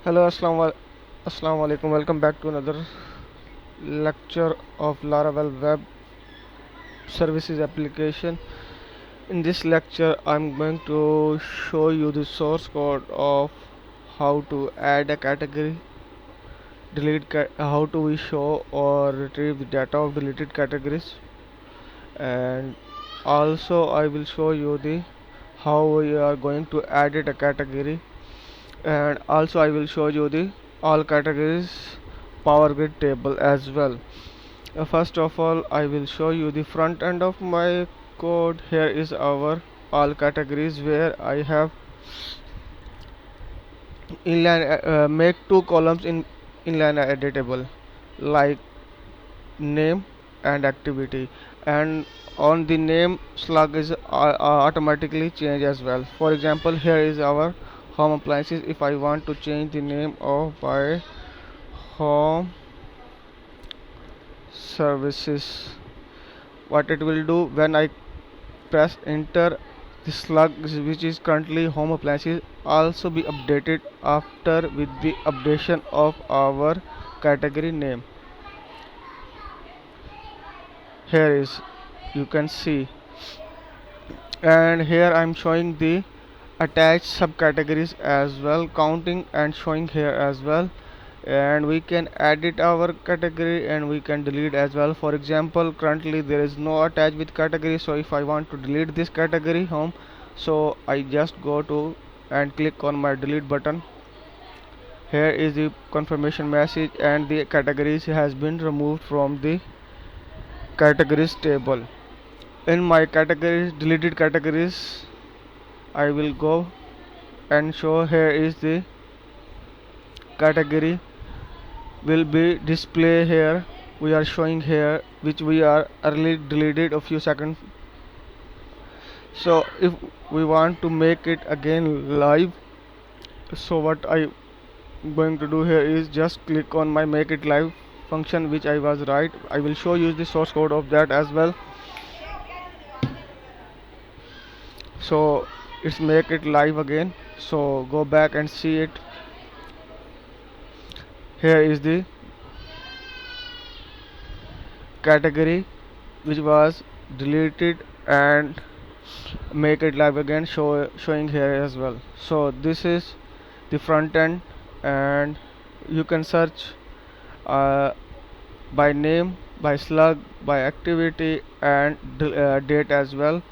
Hello, assalamu alaikum. Welcome back to another lecture of Laravel Web Services application. In this lecture, I'm going to show you the source code of how to add a category, how to we show or retrieve the data of deleted categories, and also I will show you the how we are going to add it a category, and also I will show you the all categories Power Grid table as well. First of all, I will show you the front end of my code. Here is our all categories where I have inline make two columns in inline editable, like name and activity, and on the name slug is automatically changed as well. For example, here is our home appliances. If I want to change the name of my home services, what it will do when I press enter, the slug which is currently home appliances also be updated after with the updation of our category name. Here is, you can see, and here I'm showing the attached subcategories as well, counting and showing here as well, and we can edit our category and we can delete as well. For example, currently there is no attached with category, so if I want to delete this category home, so I just go to and click on my delete button. Here is the confirmation message and the categories has been removed from the categories table. In my categories, deleted categories, I will go and show. Here is the category will be display. Here we are showing here which we are early deleted a few seconds. So if we want to make it again live, so what I going to do here is just click on my make it live function, which I was right. I will show you the source code of that as well. So it's make it live again, so go back and see it. Here is the category which was deleted and make it live again, showing here as well. So this is the front end, and you can search uh, by name, by slug, by activity, and date as well.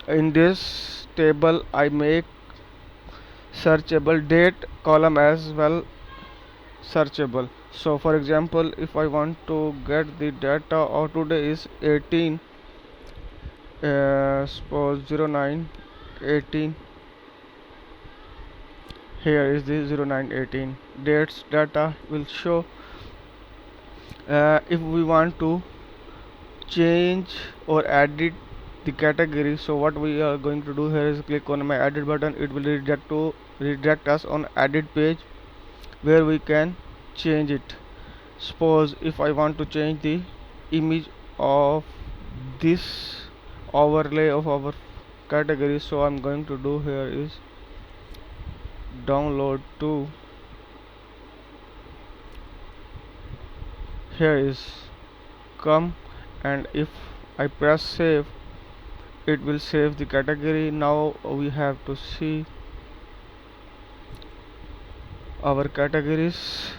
In this table I make searchable date column as well, searchable. So for example, if I want to get the data of today is 18, suppose 0918, here is the 0918 dates data will show. If we want to change or edit the category, so what we are going to do here is click on my edit button. It will redirect us on edit page where we can change it. Suppose if I want to change the image of this overlay of our category, so I'm going to do here is download to, here is come, and if I press save, it will save the category. Now we have to see our categories.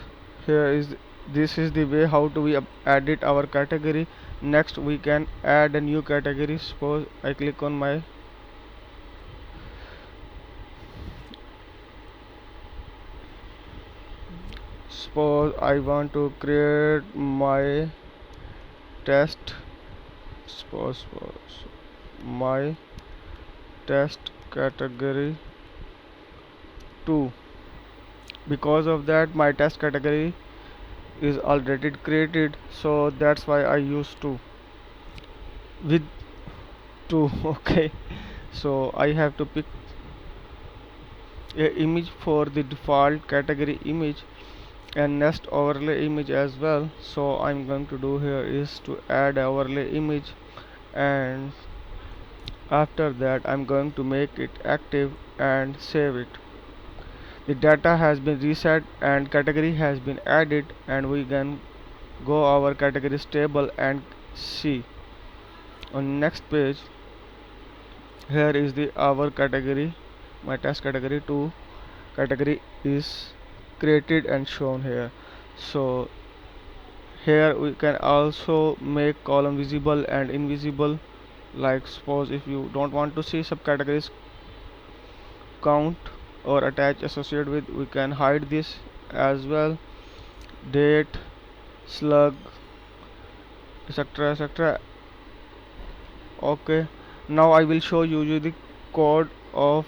Here is, this is the way how to we edit our category. Next we can add a new category. Suppose I click on my, suppose I want to create my test, suppose my test category 2. Because of that my test category is already created, so that's why I use 2 with 2. Okay, so I have to pick a image for the default category image and next overlay image as well. So I'm going to do here is to add overlay image, and after that I'm going to make it active and save it. the data has been reset and category has been added, and we can go our categories table and see on next page. Here is the our category, my test category 2 category is created and shown here. So here we can also make column visible and invisible. Like suppose if you don't want to see subcategories count or attach associated with, we can hide this as well. Date, slug, etc, etc. Okay, now I will show you the code of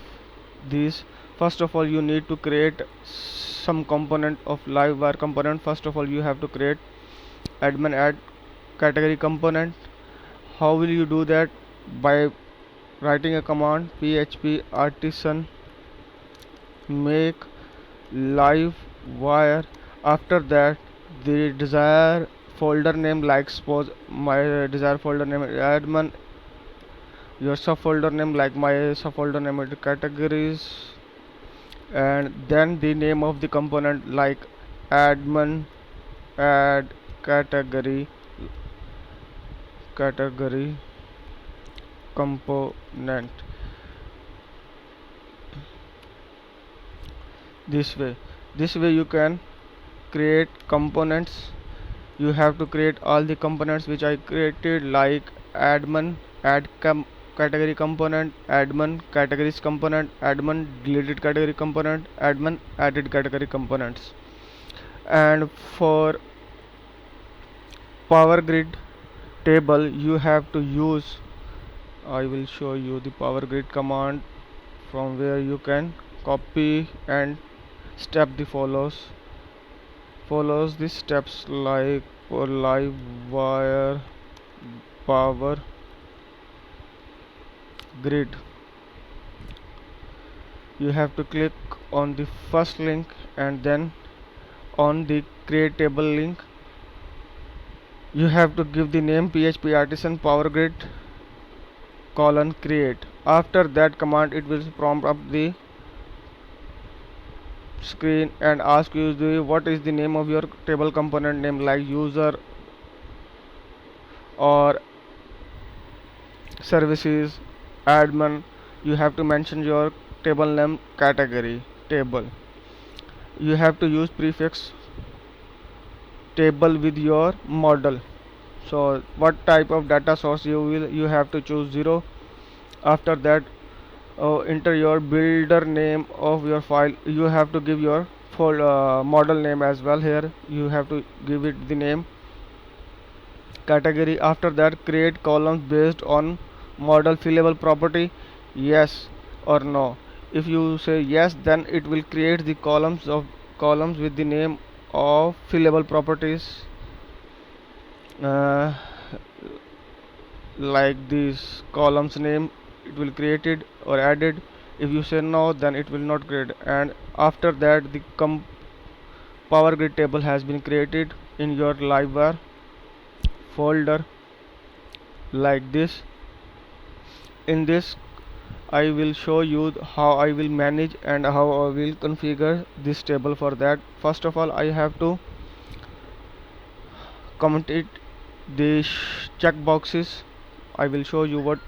this. First of all, you need to create some component of livewire component. First of all, you have to create admin add category component. How will you do that? By writing a command php artisan make live wire. After that, the desired folder name, like suppose my desired folder name is admin, your subfolder name, like my subfolder name is categories, and then the name of the component like admin add category component. This way you can create components. You have to create all the components which I created, like admin category component, admin categories component, admin deleted category component, admin added category components. And for power grid table, you have to use, I will show you the power grid command from where you can copy and step the follows the steps. Like for live wire power grid, you have to click on the first link and then on the create table link. You have to give the name php artisan power grid colon create. After that command, it will prompt up the screen and ask you what is the name of your table component name, like user or services, admin. You have to mention your table name category table. You have to use prefix table with your model. So what type of data source you have to choose 0. After that, enter your builder name of your file. You have to give your model name as well. Here you have to give it the name category. After that, create columns based on model fillable property, yes or no. If you say yes, then it will create the columns with the name of fillable properties, uh, like this columns name, it will create it or added. If you say no, then it will not create. And after that, the power grid table has been created in your livewire folder like this. In this, I will show you how I will manage and how I will configure this table. For that, first of all, I have to comment it the check boxes. I will show you what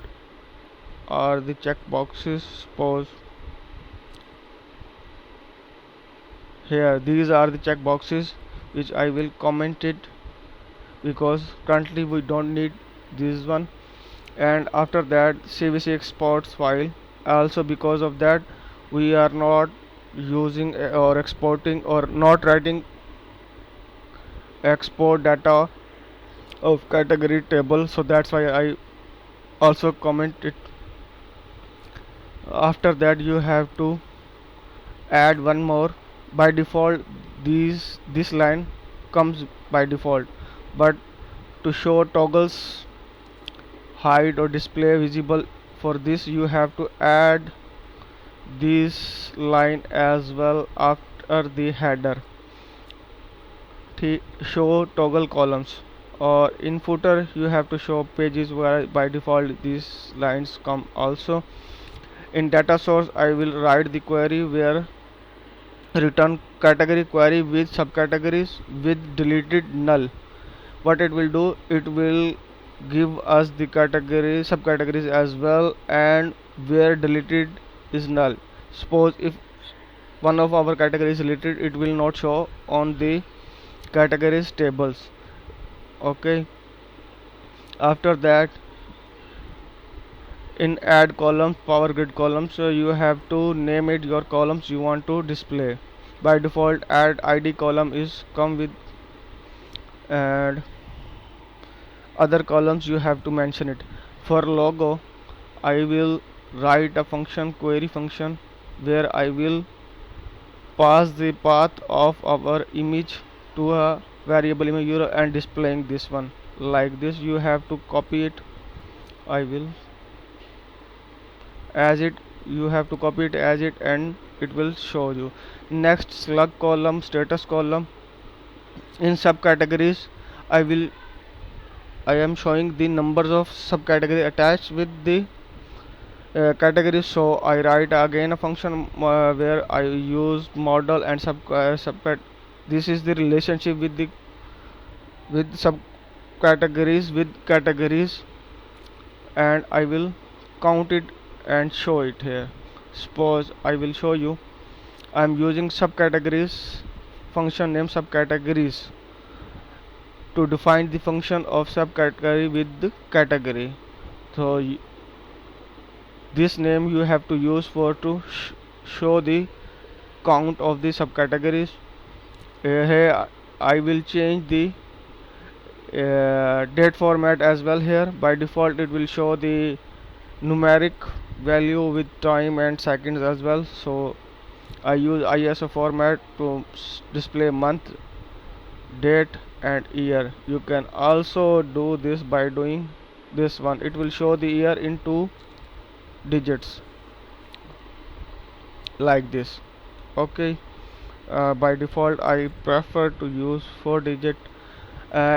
are the check boxes. Suppose here these are the check boxes which I will comment it, because currently we don't need this one. And after that, cvc exports file, also because of that we are not using or exporting or not writing export data of category table, so that's why I also comment it. After that, you have to add one more. By default, this line comes by default, but to show toggles hide or display visible, for this you have to add this line as well after the header. Show toggle columns, or in footer you have to show pages where by default these lines come also. In data source, I will write the query where return category query with subcategories with deleted null. What it will do, it will give us the category subcategories as well, and where deleted is null. Suppose if one of our categories is deleted, it will not show on the categories tables. Okay, after that, in add columns, power grid columns, so you have to name it your columns you want to display. By default, add id column is come with, and other columns you have to mention it. For logo, I will write a function, query function, where I will pass the path of our image to a variable image URL and displaying this one like this. You have to copy it. I will as it You have to copy it as it, and it will show you. Next, slug column, status column. In subcategories, I will I am showing the numbers of subcategory attached with the categories. So I write again a function where I use model and subcat. This is the relationship with subcategories with categories, and I will count it and show it here. Suppose I will show you, I am using subcategories function name subcategories to define the function of subcategory with the category. So this name you have to use for to show the count of the subcategories. Here I will change the date format as well. Here by default it will show the numeric value with time and seconds as well, so I use ISO format to display month, date and year. You can also do this by doing this one. It will show the year in 2 digits like this. Okay, by default I prefer to use 4 digit.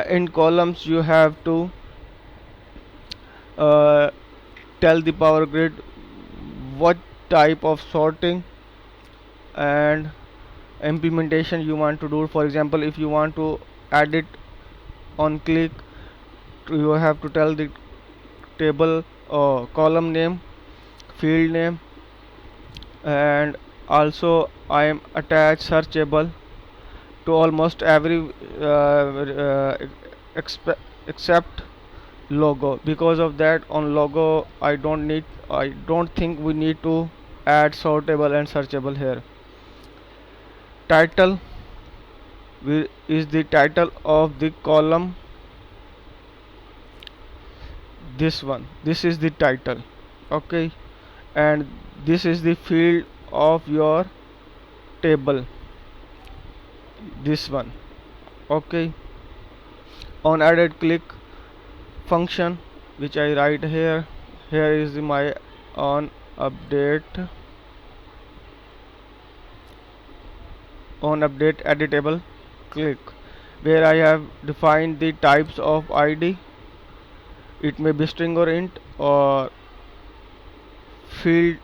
In columns you have to uh, tell the power grid what type of sorting and implementation you want to do. For example, if you want to add it on click, you have to tell the table or column name, field name, and also I am attach searchable to almost every except logo. Because of that, on logo I don't think we need to add sortable and searchable here. Title is the title of the column. This is the title. Okay, and this is the field of your table, this one. Okay, on added click function which I write here. Here is my on update editable click, where I have defined the types of ID. It may be string or int or field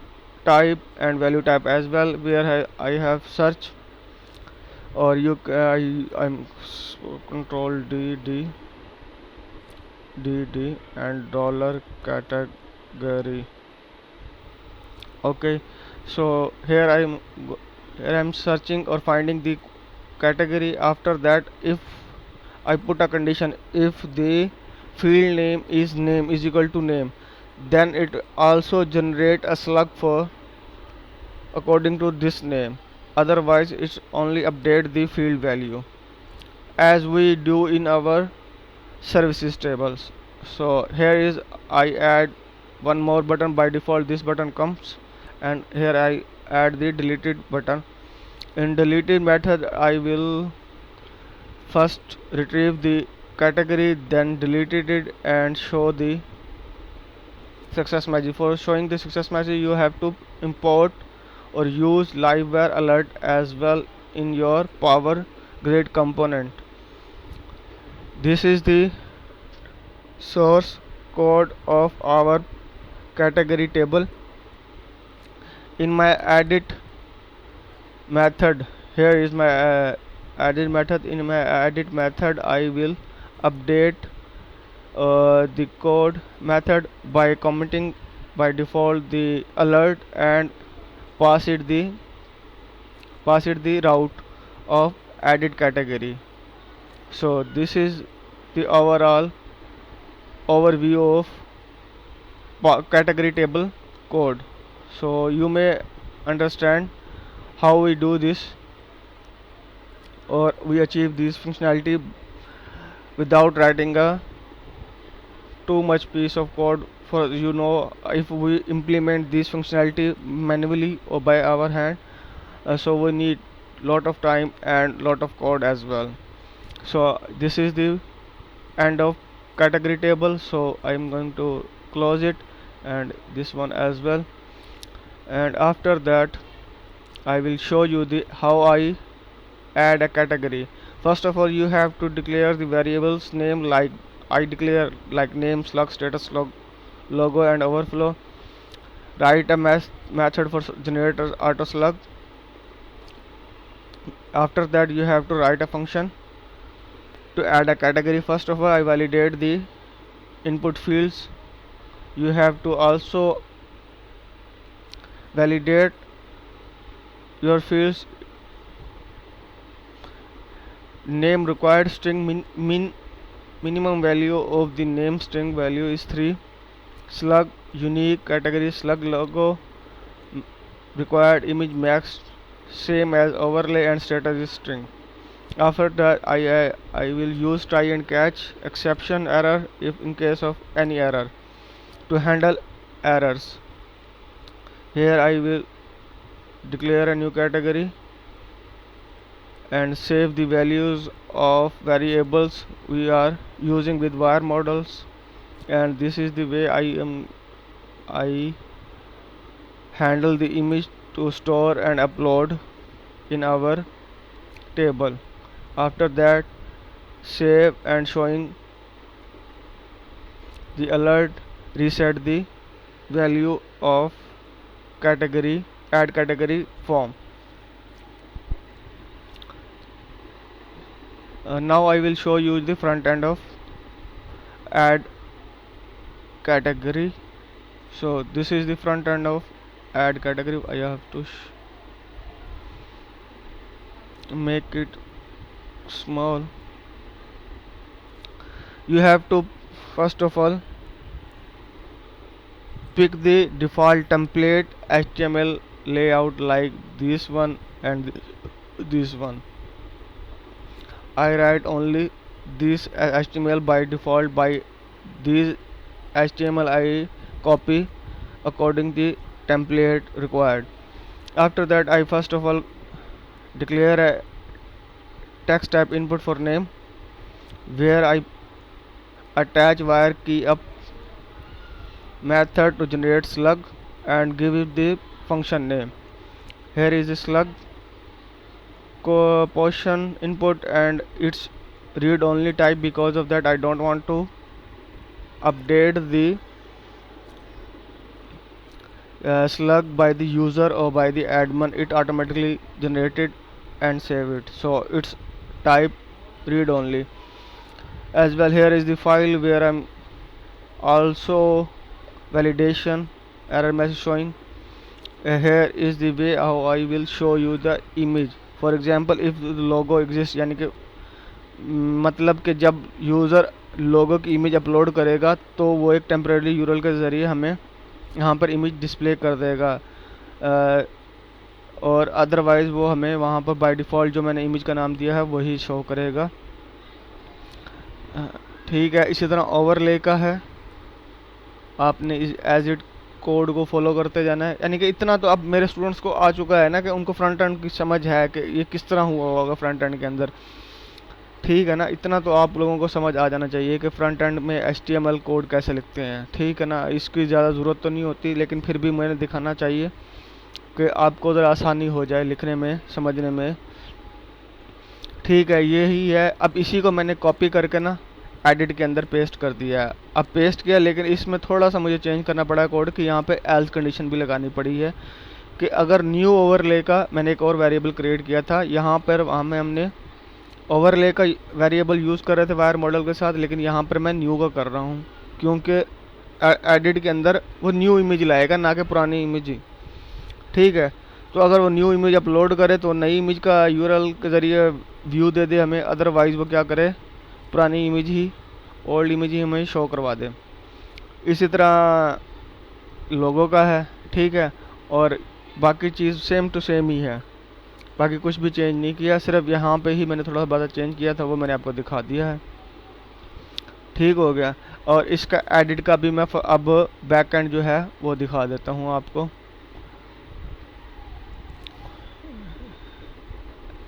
type and value type as well, where I have search, or I'm control D and dollar category. Okay, so here I'm searching or finding the category. After that, if I put a condition, if the field name is equal to name, then it also generate a slug for according to this name. Otherwise it's only update the field value as we do in our services tables. So here is I add one more button. By default this button comes, and here I add the deleted button. In deleted method I will first retrieve the category, then deleted it and show the success message. For showing the success message, you have to import or use liveware alert as well in your power grid component. This is the source code of our category table. In my edit method, here is my edit method. In my edit method I will update the code method by commenting by default the alert and pass it the route of added category. So this is the overall overview of category table code. So you may understand how we do this, or we achieve this functionality without writing a too much piece of code. For if we implement this functionality manually or by our hand, so we need lot of time and lot of code as well. So this is the end of category table, so I'm going to close it and this one as well. And after that I will show you the how I add a category. First of all, you have to declare the variables name, like I declare like name, slug, status, logo and overflow. Write a method for generator auto slug. After that you have to write a function to add a category. First of all, I validate the input fields. You have to also validate your fields. Name required string minimum value of the name string value is 3. Slug unique category slug logo required image max same as overlay and status is string. After that I will use try and catch exception error if in case of any error to handle errors. Here I will declare a new category and save the values of variables we are using with wire models. And this is the way I handle the image to store and upload in our table. After that, save and showing the alert, reset the value of category, add category form. Now I will show you the front end of add category. So this is the front end of add category. I have to make it small. You have to first of all pick the default template HTML layout like this one and this one. I write only this HTML by default. By this HTML I copy according the template required. After that I first of all declare a text type input for name, where I attach wire key up method to generate slug and give it the function name. Here is the slug portion input and its read only type. Because of that I don't want to update the slug by the user or by the admin. It automatically generated and save it, so it's type read only as well. Here is the file where I'm also validation error message showing. Here is the way how I will show you the image. For example, if the logo exists, यानी कि मतलब कि जब user लोगो की image upload करेगा तो वो एक टेम्परेरी यूआरएल के ज़रिए हमें यहाँ पर इमेज डिस्प्ले कर देगा, और अदरवाइज़ वो हमें वहाँ पर बाय डिफ़ॉल्ट जो मैंने इमेज का नाम दिया है वही शो करेगा। ठीक है, इसी तरह ओवरले का है, आपने इस एज इट कोड को फॉलो करते जाना है। यानी कि इतना तो अब मेरे स्टूडेंट्स को आ चुका है ना कि उनको फ्रंट एंड की समझ है कि ये किस तरह हुआ होगा फ्रंट एंड के अंदर। ठीक है ना, इतना तो आप लोगों को समझ आ जाना चाहिए कि फ्रंट एंड में HTML कोड कैसे लिखते हैं। ठीक है ना, इसकी ज़्यादा ज़रूरत तो नहीं होती, लेकिन फिर भी मैंने दिखाना चाहिए कि आपको ज़रा आसानी हो जाए लिखने में, समझने में। ठीक है, यही है। अब इसी को मैंने कॉपी करके ना एडिट के अंदर पेस्ट कर दिया है। अब पेस्ट किया, लेकिन इसमें थोड़ा सा मुझे चेंज करना पड़ा कोड कि यहाँ पे एल्स कंडीशन भी लगानी पड़ी है कि अगर न्यू ओवरले का मैंने एक और वेरिएबल क्रिएट किया था, यहाँ पर हमने ओवरले का वेरिएबल यूज़ कर रहे थे वायर मॉडल के साथ, लेकिन यहाँ पर मैं न्यू का कर रहा हूँ क्योंकि एडिट के अंदर वो न्यू इमेज लाएगा, ना कि पुरानी इमेज ही। ठीक है, तो अगर वो न्यू इमेज अपलोड करे तो नई इमेज का यूआरएल के ज़रिए व्यू दे दे हमें, अदरवाइज़ वो क्या करे, पुरानी इमेज ही, ओल्ड इमेज ही हमें शो करवा दे। इसी तरह लोगो का है। ठीक है, और बाकी चीज़ सेम टू सेम ही है, बाकी कुछ भी चेंज नहीं किया, सिर्फ यहाँ पे ही मैंने थोड़ा सा चेंज किया था, वो मैंने आपको दिखा दिया है। ठीक हो गया। और इसका एडिट का भी मैं अब बैक एंड जो है वो दिखा देता हूँ आपको।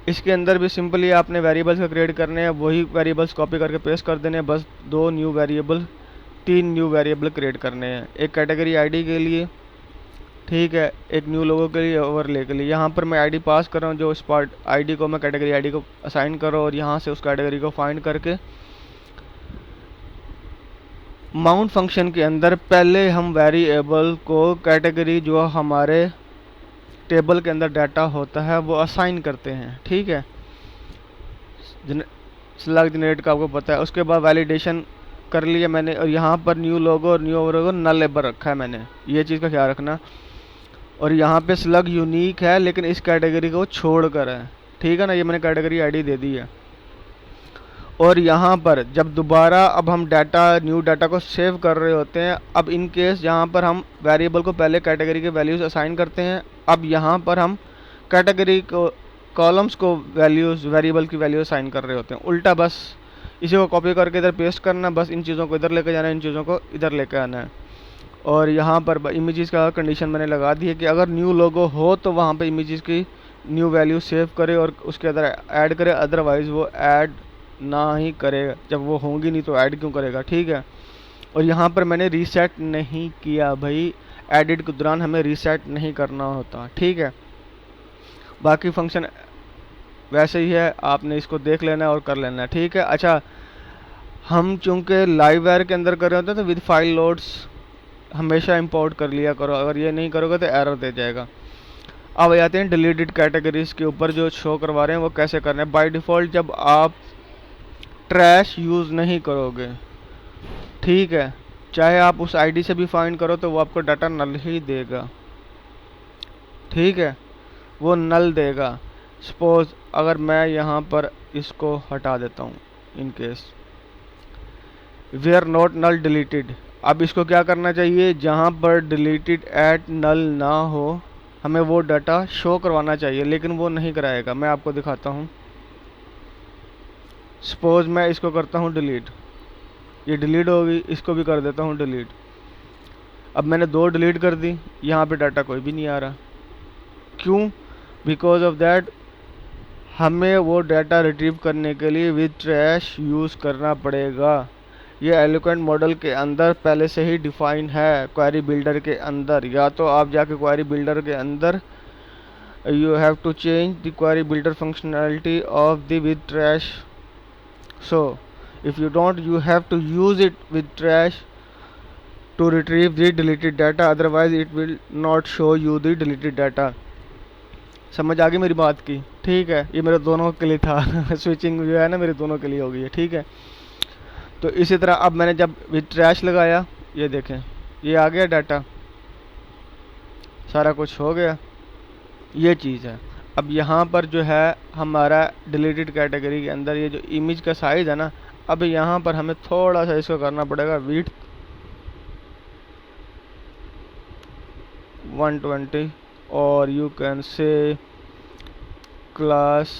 इसके अंदर भी सिंपली आपने वेरिएबल्स का क्रिएट करने हैं, वही वेरिएबल्स कॉपी करके पेस्ट कर देने हैं, बस तीन न्यू वेरिएबल क्रिएट करने हैं, एक कैटेगरी आईडी के लिए, ठीक है, एक न्यू लोगो के लिए, ओवरले के लिए। यहाँ पर मैं आईडी पास कर रहा हूँ, जो स्पॉट आईडी को मैं कैटेगरी आईडी को असाइन कर रहा हूँ, और यहाँ से उस कैटेगरी को फाइंड करके माउंट फंक्शन के अंदर पहले हम वेरिएबल को कैटेगरी जो हमारे टेबल के अंदर डाटा होता है वो असाइन करते हैं। ठीक है, स्लग जनरेट का आपको पता है। उसके बाद वैलिडेशन कर लिया मैंने, और यहाँ पर न्यू लोगो और न्यू लोगो नल लेबर रखा है मैंने, ये चीज़ का ख्याल रखना। और यहाँ पे स्लग यूनिक है, लेकिन इस कैटेगरी को छोड़ कर है। ठीक है ना, ये मैंने कैटेगरी आईडी दे दी है। और यहाँ पर जब दोबारा अब हम न्यू डाटा को सेव कर रहे होते हैं, अब इन केस यहाँ पर हम वेरिएबल को पहले कैटेगरी के वैल्यूज़ असाइन करते हैं, अब यहाँ पर हम कैटेगरी को कॉलम्स को वेरिएबल की वैल्यू असाइन कर रहे होते हैं। उल्टा बस इसी को कॉपी करके इधर पेस्ट करना, बस इन चीज़ों को इधर लेके जाना है, इन चीज़ों को इधर लेके आना है। और यहाँ पर इमेजेस का कंडीशन मैंने लगा दी है कि अगर न्यू लोगो हो तो वहाँ पे इमेजेस की न्यू वैल्यू सेव करे और उसके अंदर ऐड करे, अदरवाइज़ वो ऐड ना ही करेगा। जब वो होंगी नहीं तो ऐड क्यों करेगा। ठीक है, और यहाँ पर मैंने रीसेट नहीं किया भाई, एडिट के दौरान हमें रीसेट नहीं करना होता। ठीक है, बाकी फंक्शन वैसे ही है, आपने इसको देख लेना है और कर लेना है। ठीक है, अच्छा, हम चूँकि लाइव वायर के अंदर कर रहे होते हैं तो विद फाइल लोड्स हमेशा इंपोर्ट कर लिया करो, अगर ये नहीं करोगे तो एरर दे जाएगा। अब आते हैं डिलीटेड कैटेगरीज के ऊपर, जो शो करवा रहे हैं वो कैसे करना है। बाय डिफ़ॉल्ट जब आप ट्रैश यूज़ नहीं करोगे, ठीक है, चाहे आप उस आईडी से भी फाइंड करो तो वो आपको डाटा नल ही देगा। ठीक है, वो नल देगा। सपोज अगर मैं यहाँ पर इसको हटा देता हूँ, in case where not null deleted, अब इसको क्या करना चाहिए, जहाँ पर डिलीटेड एट नल ना हो हमें वो डाटा शो करवाना चाहिए, लेकिन वो नहीं कराएगा। मैं आपको दिखाता हूँ। सपोज मैं इसको करता हूँ डिलीट, ये डिलीट होगी, इसको भी कर देता हूँ डिलीट। अब मैंने 2 डिलीट कर दी, यहाँ पे डाटा कोई भी नहीं आ रहा। क्यों? बिकॉज ऑफ दैट हमें वो डाटा रिट्रीव करने के लिए विद ट्रैश यूज़ करना पड़ेगा। ये एलोक्वेंट मॉडल के अंदर पहले से ही डिफाइन है, क्वेरी बिल्डर के अंदर। या तो आप जाके क्वेरी बिल्डर के अंदर you have to change the query builder functionality of the with trash. So if you don't, you have to use it with trash to retrieve the deleted data, otherwise it will not show you the deleted data. समझ आ गई मेरी बात की? ठीक है, ये मेरे दोनों के लिए था स्विचिंग जो है ना मेरे दोनों के लिए हो गई है। ठीक है, तो इसी तरह अब मैंने जब विद ट्रैश लगाया, ये देखें ये आ गया डाटा, सारा कुछ हो गया, ये चीज़ है। अब यहाँ पर जो है हमारा डिलीटेड कैटेगरी के अंदर ये जो इमेज का साइज़ है ना, अब यहाँ पर हमें थोड़ा सा इसको करना पड़ेगा विड्थ 120, और you can say class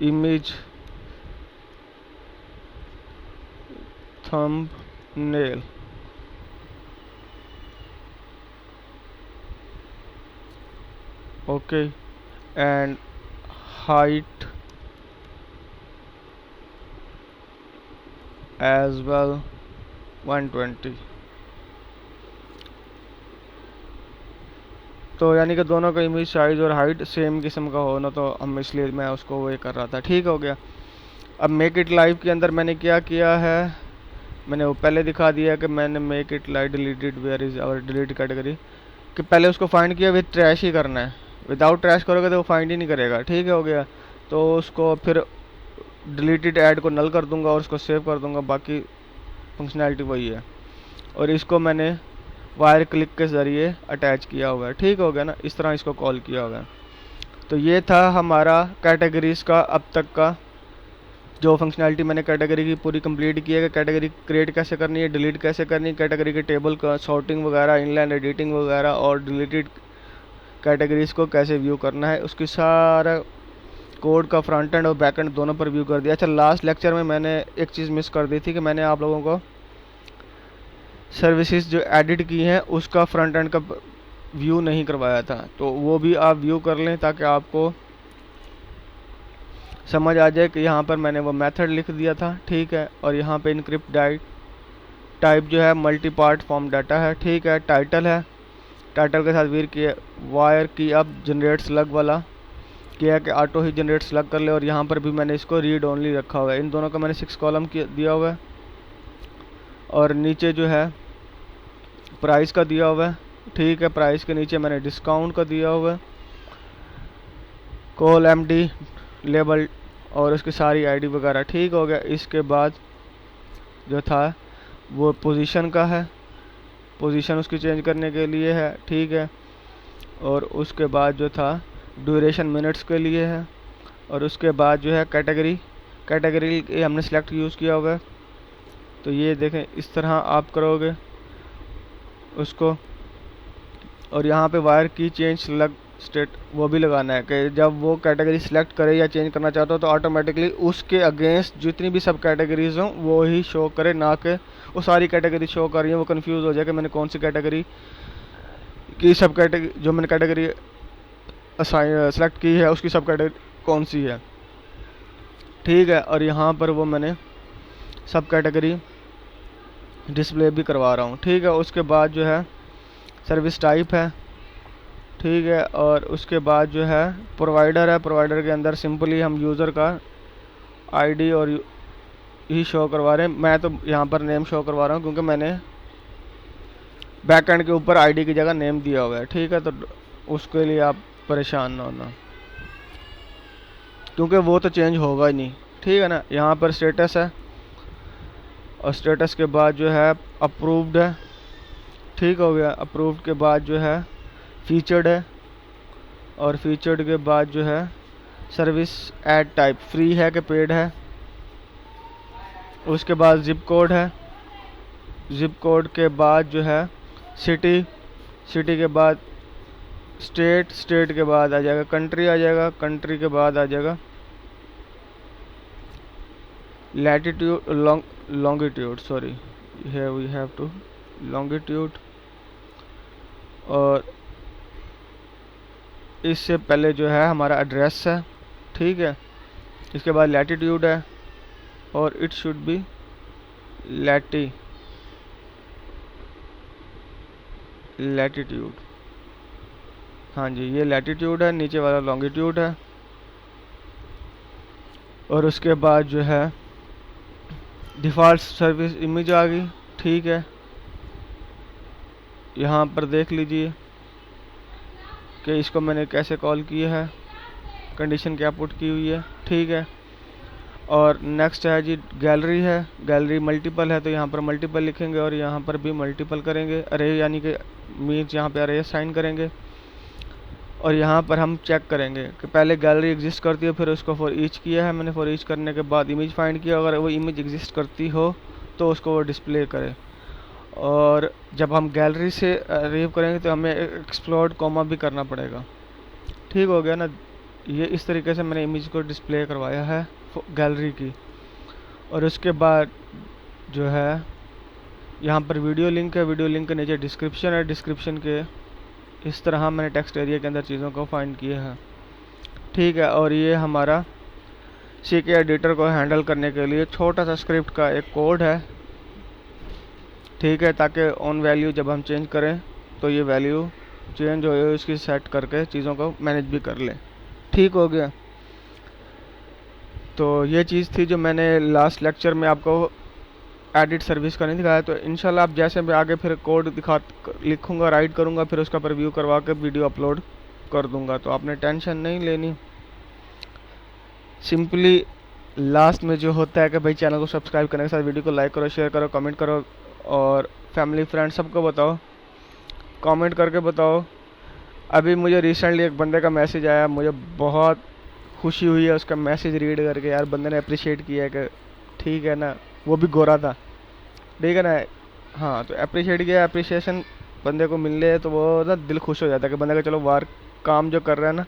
image thumbnail. okay, and height as well 120। तो यानी कि दोनों का इमेज साइज और हाइट सेम किस्म का हो ना, तो हम इसलिए मैं उसको वो कर रहा था। ठीक हो गया। अब मेक इट लाइव के अंदर मैंने क्या किया है, मैंने वो पहले दिखा दिया कि मैंने make it live deleted where is our delete category कि पहले उसको फाइंड किया विद ट्रैश ही करना है, विदाउट ट्रैश करोगे तो वो फाइंड ही नहीं करेगा। ठीक है, हो गया। तो उसको फिर डिलीटेड ऐड को नल कर दूंगा और उसको सेव कर दूंगा, बाकी फंक्शनैलिटी वही है। और इसको मैंने वायर क्लिक के ज़रिए अटैच किया हुआ है। ठीक हो गया ना, इस तरह इसको कॉल किया हुआ है। तो ये था हमारा कैटेगरीज का अब तक का जो फंक्शनैलिटी मैंने कैटेगरी की पूरी कंप्लीट की है कि कैटेगरी क्रिएट कैसे करनी है, डिलीट कैसे करनी है, कैटेगरी के टेबल का सॉर्टिंग वगैरह, इनलाइन एडिटिंग वगैरह, और डिलीटेड कैटेगरीज को कैसे व्यू करना है, उसकी सारा कोड का फ्रंट एंड और बैक एंड दोनों पर व्यू कर दिया। अच्छा, लास्ट लेक्चर में मैंने एक चीज़ मिस कर दी थी कि मैंने आप लोगों को सर्विसेज जो एडिट की हैं उसका फ्रंट एंड का व्यू नहीं करवाया था, तो वो भी आप व्यू कर लें ताकि आपको समझ आ जाए कि यहाँ पर मैंने वो मेथड लिख दिया था। ठीक है, और यहाँ पे इनक्रिप्ट टाइप जो है मल्टी पार्ट फॉर्म डाटा है। ठीक है, टाइटल है, टाइटल के साथ वायर की अब जनरेट स्लग वाला किया है कि ऑटो ही जनरेट स्लग कर ले, और यहाँ पर भी मैंने इसको रीड ओनली रखा हुआ है। इन दोनों का मैंने 6 कॉलम दिया हुआ है, और नीचे जो है प्राइस का दिया हुआ है। ठीक है, प्राइस के नीचे मैंने डिस्काउंट का दिया हुआ है, कॉल एमडी लेबल और उसकी सारी आईडी वगैरह। ठीक हो गया। इसके बाद जो था वो पोजीशन का है, पोजीशन उसकी चेंज करने के लिए है। ठीक है, और उसके बाद जो था ड्यूरेशन मिनट्स के लिए है, और उसके बाद जो है कैटेगरी हमने सेलेक्ट यूज़ किया हुआ है। तो ये देखें, इस तरह आप करोगे उसको, और यहाँ पे वायर की चेंज सेलेक्ट स्टेट वो भी लगाना है कि जब वो कैटेगरी सिलेक्ट करे या चेंज करना चाहता हो तो ऑटोमेटिकली उसके अगेंस्ट जितनी भी सब कैटेगरीज हों वो ही शो करे, ना कि वो सारी कैटेगरी शो कर रही है, वो कंफ्यूज हो जाए कि मैंने कौन सी कैटेगरी की सब कैटेगरी जो मैंने कैटेगरी सेलेक्ट की है उसकी सब कैटेगरी कौन सी है। ठीक है, और यहाँ पर वो मैंने सब कैटेगरी डिस्प्ले भी करवा रहा हूँ। ठीक है, उसके बाद जो है सर्विस टाइप है। ठीक है, और उसके बाद जो है प्रोवाइडर है, प्रोवाइडर के अंदर सिंपली हम यूज़र का आईडी और ही शो करवा रहे हैं। मैं तो यहाँ पर नेम शो करवा रहा हूँ क्योंकि मैंने बैक एंड के ऊपर आईडी की जगह नेम दिया हुआ है। ठीक है, तो उसके लिए आप परेशान ना होना क्योंकि वो तो चेंज होगा ही नहीं। ठीक है ना, यहाँ पर स्टेटस है, और स्टेटस के बाद जो है अप्रूव्ड है। ठीक हो गया, अप्रूव्ड के बाद जो है फीचर्ड है, और फीचर्ड के बाद जो है सर्विस एड टाइप फ्री है कि पेड है। उसके बाद जिप कोड है, जिप कोड के बाद जो है सिटी, सिटी के बाद स्टेट, स्टेट के बाद आ जाएगा कंट्री, आ जाएगा कंट्री के बाद आ जाएगा latitude, longitude, sorry here we have to longitude, और इससे पहले जो है हमारा एड्रेस है। ठीक है, इसके बाद लैटिट्यूड है, और इट शुड बी लैटिट्यूड, हाँ जी ये लैटिट्यूड है, नीचे वाला लॉन्गिट्यूड है। और उसके बाद जो है डिफ़ॉल्ट सर्विस इमेज आ गई। ठीक है, यहाँ पर देख लीजिए कि इसको मैंने कैसे कॉल किया है, कंडीशन क्या पुट की हुई है। ठीक है, और नेक्स्ट है जी गैलरी है, गैलरी मल्टीपल है तो यहाँ पर मल्टीपल लिखेंगे, और यहाँ पर भी मल्टीपल करेंगे, अरे यानी कि मीन्स यहाँ पे अरे साइन करेंगे। और यहाँ पर हम चेक करेंगे कि पहले गैलरी एग्जिस्ट करती है, फिर उसको फॉर ईच किया है मैंने, फॉर ईच करने के बाद इमेज फाइंड किया, अगर वो इमेज एग्जिस्ट करती हो तो उसको वो डिस्प्ले करे। और जब हम गैलरी से रीव करेंगे तो हमें एक्सप्लोड कॉमा भी करना पड़ेगा। ठीक हो गया ना, ये इस तरीके से मैंने इमेज को डिस्प्ले करवाया है गैलरी की। और उसके बाद जो है यहाँ पर वीडियो लिंक है, वीडियो लिंक के नीचे डिस्क्रिप्शन है, डिस्क्रिप्शन के इस तरह मैंने टेक्स्ट एरिया के अंदर चीज़ों को फाइंड किया है। ठीक है, और ये हमारा CK एडिटर को हैंडल करने के लिए छोटा सा स्क्रिप्ट का एक कोड है। ठीक है, ताकि ऑन वैल्यू जब हम चेंज करें तो ये वैल्यू चेंज हो इसकी सेट करके चीज़ों को मैनेज भी कर लें। ठीक हो गया, तो ये चीज़ थी जो मैंने लास्ट लेक्चर में आपको एडिट सर्विस का नहीं दिखाया। तो इंशाल्लाह आप जैसे मैं आगे फिर कोड लिखूँगा, राइट करूँगा, फिर उसका रिव्यू करवा के वीडियो अपलोड कर दूँगा। तो आपने टेंशन नहीं लेनी। सिंपली लास्ट में जो होता है कि भाई चैनल को सब्सक्राइब करने के साथ वीडियो को लाइक करो, शेयर करो, कमेंट करो और फैमिली फ्रेंड सबको बताओ, कमेंट करके बताओ। अभी मुझे रिसेंटली एक बंदे का मैसेज आया, मुझे बहुत खुशी हुई है उसका मैसेज रीड करके। यार बंदे ने अप्रिशिएट किया है कि ठीक है ना, वो भी गोरा था, ठीक है ना। हाँ, तो अप्रिशिएट किया, अप्रिशिएशन बंदे को मिल रही है तो वो ना दिल खुश हो जाता है कि बंदे का चलो वर्क काम जो कर रहा है ना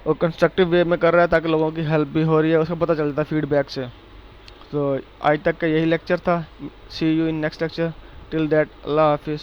वो कंस्ट्रक्टिव वे में कर रहा है, ताकि लोगों की हेल्प भी हो रही है, उसको पता चलता है फीडबैक से। तो आज तक का यही लेक्चर था। See you in next lecture. Till that, अल्लाह हाफिज़।